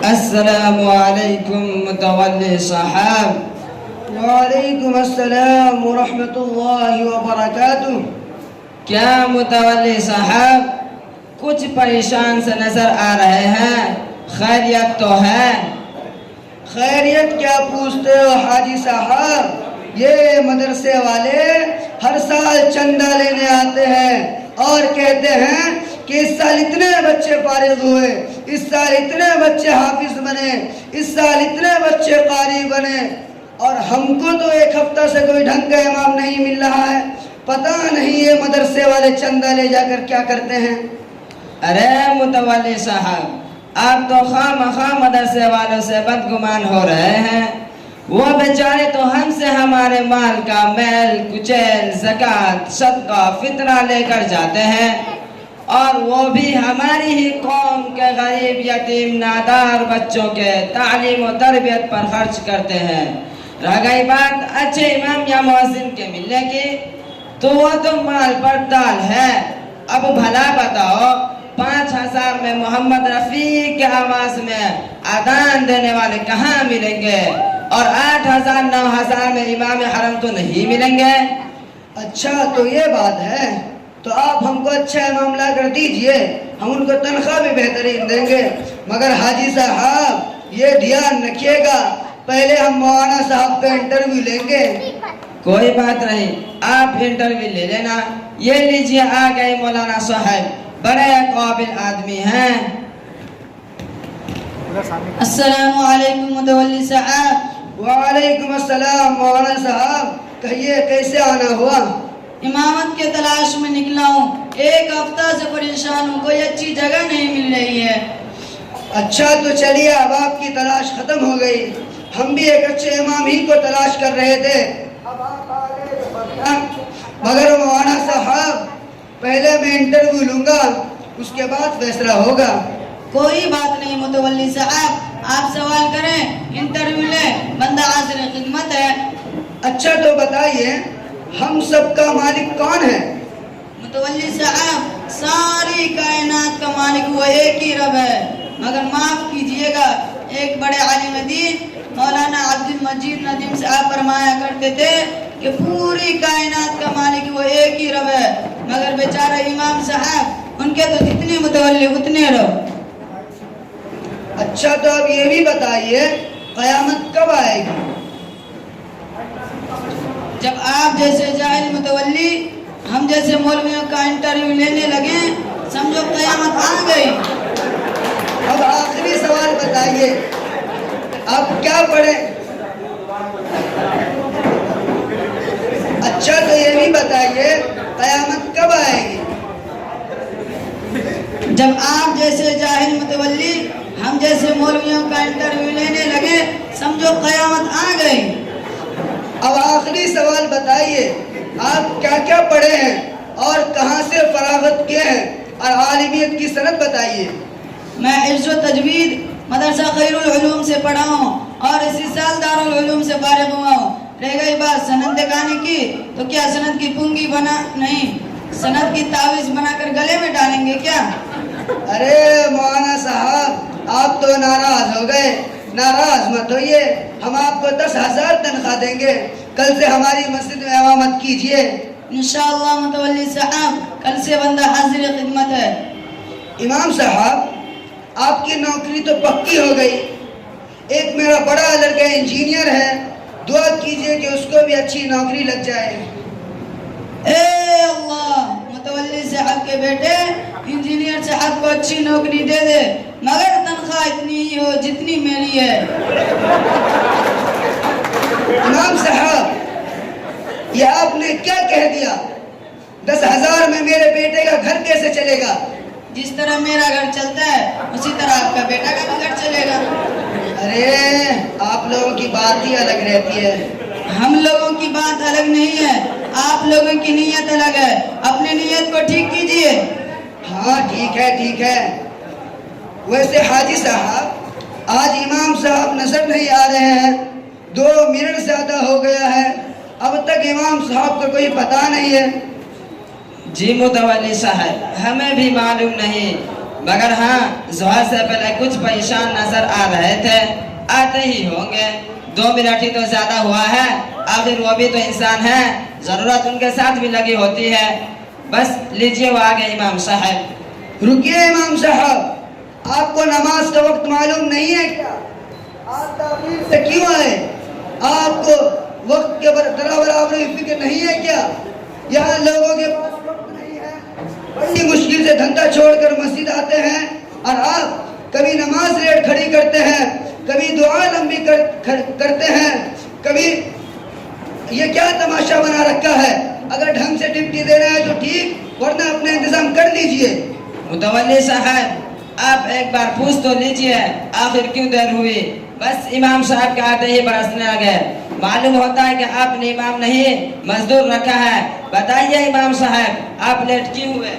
السلام علیکم متولی صاحب۔ وعلیکم السلام ورحمۃ اللہ وبرکاتہ۔ کیا متولی صاحب کچھ پریشان سے نظر آ رہے ہیں؟ خیریت تو ہے؟ خیریت کیا پوچھتے ہو حاجی صاحب، یہ مدرسے والے ہر سال چندہ لینے آتے ہیں اور کہتے ہیں کہ اس سال اتنے بچے فارغ ہوئے، اس سال اتنے بچے حافظ بنے، اس سال اتنے بچے قاری بنے، اور ہم کو تو ایک ہفتہ سے کوئی ڈھنگ کا امام نہیں مل رہا ہے۔ پتہ نہیں یہ مدرسے والے چندہ لے جا کر کیا کرتے ہیں۔ ارے متولی صاحب، آپ تو خواہ مدرسے والوں سے بدگمان ہو رہے ہیں۔ وہ بیچارے تو ہم سے ہمارے مال کا میل کچیل زکوٰۃ صدقہ فطرہ لے کر جاتے ہیں، اور وہ بھی ہماری ہی قوم کے غریب یتیم نادار بچوں کے تعلیم و تربیت پر خرچ کرتے ہیں۔ رہ گئی بات اچھے امام یا مؤذن کے ملنے کی، تو وہ تو مال پر ڈال ہے۔ اب بھلا بتاؤ، 5,000 میں محمد رفیع کے آواز میں اذان دینے والے کہاں ملیں گے؟ اور 8,000 9,000 میں امام حرم تو نہیں ملیں گے۔ اچھا تو یہ بات ہے، تو آپ ہم کو اچھا امام لا کر دیجئے، ہم ان کو تنخواہ بھی بہترین دیں گے۔ مگر حاجی صاحب یہ دھیان رکھیے گا، پہلے ہم مولانا صاحب کا انٹرویو لیں گے۔ کوئی بات نہیں، آپ انٹرویو لے لینا۔ یہ لیجیے آ گئے مولانا صاحب، بڑے قابل آدمی ہیں۔ السلام علیکم متولی صاحب۔ وعلیکم السلام مولانا صاحب، کہیے کیسے آنا ہوا؟ امامت کے تلاش میں نکلا ہوں، ایک ہفتہ سے پریشان ہوں، کوئی اچھی جگہ نہیں مل رہی ہے۔ اچھا تو چلیے، اب آپ کی تلاش ختم ہو گئی، ہم بھی ایک اچھے امام ہی کو تلاش کر رہے تھے، اب آپ آ گئے تو بڑھیا۔ مگر مولانا صاحب پہلے میں انٹرویو لوں گا، اس کے بعد فیصلہ ہوگا۔ کوئی بات نہیں متولی صاحب، آپ سوال کریں، انٹرویو لیں، بندہ حاضر خدمت ہے۔ اچھا تو بتائیے، ہم سب کا مالک کون ہے؟ متولی صاحب ساری کائنات کا مالک وہ ایک ہی رب ہے، مگر معاف کیجئے گا، ایک بڑے عالم دین مولانا عبد المجید ندیم صاحب فرمایا کرتے تھے کہ پوری کائنات کا مالک وہ ایک ہی رب ہے، مگر بیچارہ امام صاحب ان کے تو جتنے متولی اتنے رب۔ اچھا تو اب یہ بھی بتائیے، قیامت کب آئے گی؟ جب آپ جیسے جاہل متولی ہم جیسے مولویوں کا انٹرویو لینے لگے، سمجھو قیامت آ گئی۔ اب آخری سوال بتائیے، آپ کیا پڑھیں؟ اچھا تو یہ بھی بتائیے، قیامت کب آئے گی؟ جب آپ جیسے جاہل متولی ہم جیسے مولویوں کا انٹرویو لینے لگے، سمجھو قیامت آ گئی۔ اب آخری سوال بتائیے، آپ کیا کیا پڑھے ہیں اور کہاں سے فراغت کیے ہیں، اور عالمیت کی سند بتائیے۔ میں حفظ و تجوید مدرسہ خیر العلوم سے پڑھا ہوں اور اسی سال دارالعلوم سے فارغ ہوا ہوں۔ رہ گئی بات سند دکھانے کی، تو کیا سند کی پنگی بنا نہیں، سند کی تعویذ بنا کر گلے میں ڈالیں گے کیا؟ ارے مولانا صاحب آپ تو ناراض ہو گئے، ناراض مت ہوئیے، ہم آپ کو 10,000 تنخواہ دیں گے، کل سے ہماری مسجد میں امامت کیجئے۔ انشاءاللہ متولی صاحب کل سے بندہ حاضر خدمت ہے۔ امام صاحب آپ کی نوکری تو پکی ہو گئی، ایک میرا بڑا لڑکا انجینئر ہے، دعا کیجئے کہ اس کو بھی اچھی نوکری لگ جائے۔ اے اللہ، متولی صاحب کے بیٹے انجینئر صاحب کو اچھی نوکری دے دے، مگر تنخواہ اتنی ہی ہو جتنی میری ہے۔ امام صاحب یہ آپ نے کیا کہہ دیا؟ 10,000 میں میرے بیٹے کا گھر کیسے چلے گا؟ جس طرح میرا گھر چلتا ہے اسی طرح آپ کا بیٹا کا بھی گھر چلے گا۔ ارے آپ لوگوں کی بات ہی الگ رہتی ہے۔ ہم لوگوں کی بات الگ نہیں ہے، آپ لوگوں کی نیت الگ ہے، اپنی نیت کو ٹھیک کیجئے۔ ہاں ٹھیک ہے ٹھیک ہے۔ ویسے حاجی صاحب آج امام صاحب نظر نہیں آ رہے ہیں، 2 منٹ زیادہ ہو گیا ہے، اب تک امام صاحب کا کوئی پتہ نہیں ہے۔ جی متولی صاحب ہمیں بھی معلوم نہیں، मगर हाँ ज़ोहर से पहले कुछ परेशान नजर आ रहे थे, आते ही होंगे। 2 मिनट ही तो ज्यादा हुआ है, आखिर वो भी तो इंसान है, जरूरत उनके साथ भी लगी होती है। बस लीजिए वो आ गए इमाम साहब। रुकिए इमाम साहब, आपको नमाज का वक्त मालूम नहीं है क्या? आप ताख़ीर से क्यों आए? आपको वक्त के बराबर फिक्र नहीं है क्या? यहाँ लोगों के पास वक्त नहीं है, बड़ी मुश्किल से धंधा छोड़कर मस्जिद आते हैं और आप कभी नमाज लेट खड़ी करते हैं, कभी दुआ लंबी करते हैं, कभी ये क्या तमाशा बना रखा है? अगर ढंग से ड्यूटी दे रहे हैं तो ठीक, वरना अपना इंतजाम कर लीजिए। मुतवल्ली साहब, आप एक बार पूछ तो लीजिए आखिर क्यों देर हुई? बस इमाम साहब के आते ही बरसने लगे। मालूम होता है कि आपने इमाम नहीं मजदूर रखा है। बताइए इमाम साहब, आप लेट क्यों हुए?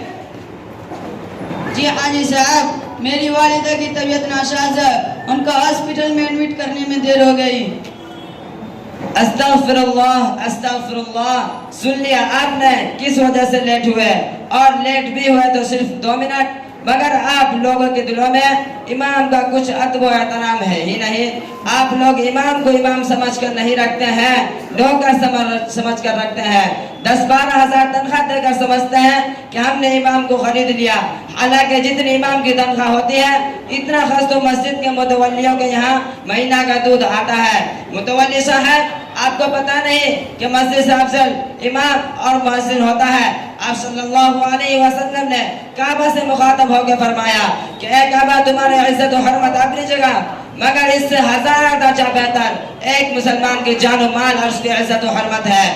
जी हाजी साहब, मेरी वालिदा की तबीयत नासाज है, उनको हॉस्पिटल में एडमिट करने में देर हो गई। अस्तगफिरुल्लाह अस्तगफिरुल्लाह। सुन लिया आपने किस वजह से लेट हुए, और लेट भी हुए तो सिर्फ 2 मिनट, मगर आप लोगों के दिलों में इमाम का कुछ अदब व एहतराम है ही नहीं। आप लोग इमाम को इमाम समझकर नहीं रखते हैं, नौकर समझ कर रखते हैं। 10-12 हज़ार तनख्वाह देकर समझते हैं कि हमने इमाम को खरीद लिया, हालांकि जितनी इमाम की तनख्वाह होती है इतना खर्च तो मस्जिद के मुतवल्लियों के यहाँ महीना का दूध आता है। मुतवल्ली साहब, आपको पता नहीं कि मस्जिद से अफजल इमाम और मुअज्जिन होता है। आप सल्लल्लाहु अलैहि वसल्लम ने काबा से मुखातब होकर फरमाया कि ए काबा, तुम्हारे इज्जत और हरमत अपनी जगह, मगर इससे 1000 दर्जा बेहतर एक मुसलमान की जान और माल और उसकी इज्जत और हरमत है।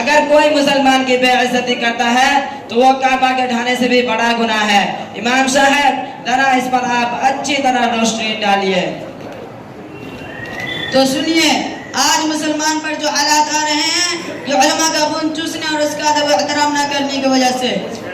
अगर कोई मुसलमान की बेइज्जती करता है तो वो काबा के ढाने से भी बड़ा गुनाह है। इमाम साहब, जरा इस पर आप अच्छी तरह रोशनी डालिए। तो सुनिए, आज मुसलमान पर जो हालात आ रहे हैं कि उलमा का खून चूसने और उसका अदब एहतराम न करने की वजह से,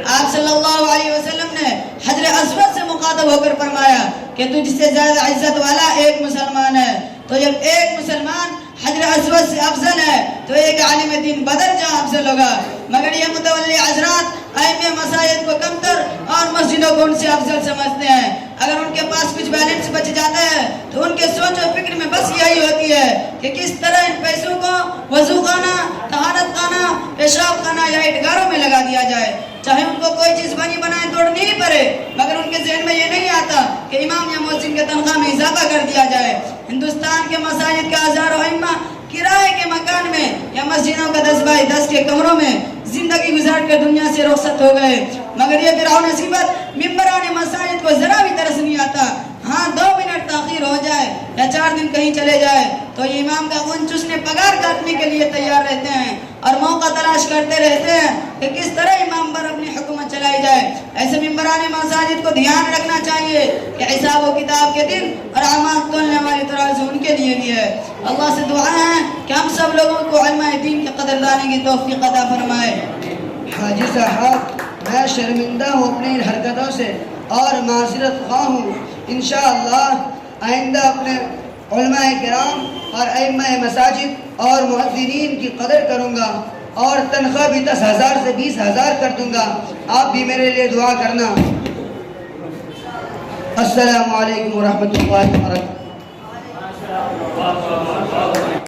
आप सल्लल्लाहु अलैहि वसल्लम ने हजर अस्वद से मुखातब होकर फरमाया कि तुझसे ज्यादा इज्जत वाला एक मुसलमान है। तो जब एक मुसलमान हजर अस्वद से अफजल है तो एक आलिम दीन बदर जहाँ अफजल होगा। मगर ये मुतवल्ली हजरात आइमे मसाजिद को कमतर और मस्जिदों को उनसे अफजल समझते हैं। अगर उनके पास कुछ बैलेंस बच जाता है तो उनके सोच और फिक्र में बस यही होती है कि किस तरह इन पैसों को वजू खाना, तहारत खाना, पेशाब खाना या ईदगारों में लगा दिया जाए, चाहे उनको कोई चीज बनी बनाए तोड़नी ही पड़े। मगर उनके ज़हन में ये नहीं आता कि इमाम या मुअज्जिन के तनख्वाह में इजाफा कर दिया जाए। हिंदुस्तान के मसाजिद के हजारों इमाम किराए के मकान में या मस्जिदों के 10 बाई 10 के कमरों में जिंदगी गुजार कर दुनिया से रुखसत हो गए। मगर ये फिरौन सिफत मिंबरान मसाजिद को जरा भी तरस नहीं आता। हाँ, 2 मिनट ताखीर हो जाए या 4 दिन कहीं चले जाए तो ये इमाम का खून चूसने पगार काटने के लिए तैयार रहते हैं और मौका तलाश करते रहते हैं कि किस तरह इमाम पर अपनी हुकूमत चलाई जाए। ऐसे मिंबरान मसाजिद को ध्यान रखना चाहिए कि हिसाब व किताब के दिन और अमाल तोलने वाली तराजू उनके लिए भी है। अल्लाह से दुआ है कि हम सब लोगों को इल्म दीन की कदरदानी की तौफीक अता फरमाए। हाजी साहब, मैं शर्मिंदा हूँ अपनी इन हरकतों से और माज़रत ख्वाह हूँ। इंशाअल्लाह आइंदा अपने उलमाए किराम और अइम्माए मसाजिद और मुअज्जिनीन की कदर करूँगा और तनख्वाह भी 10,000 से 20,000 कर दूँगा। आप भी मेरे लिए दुआ करना। अस्सलामु अलैकुम व रहमतुल्लाहि व बरकातहू।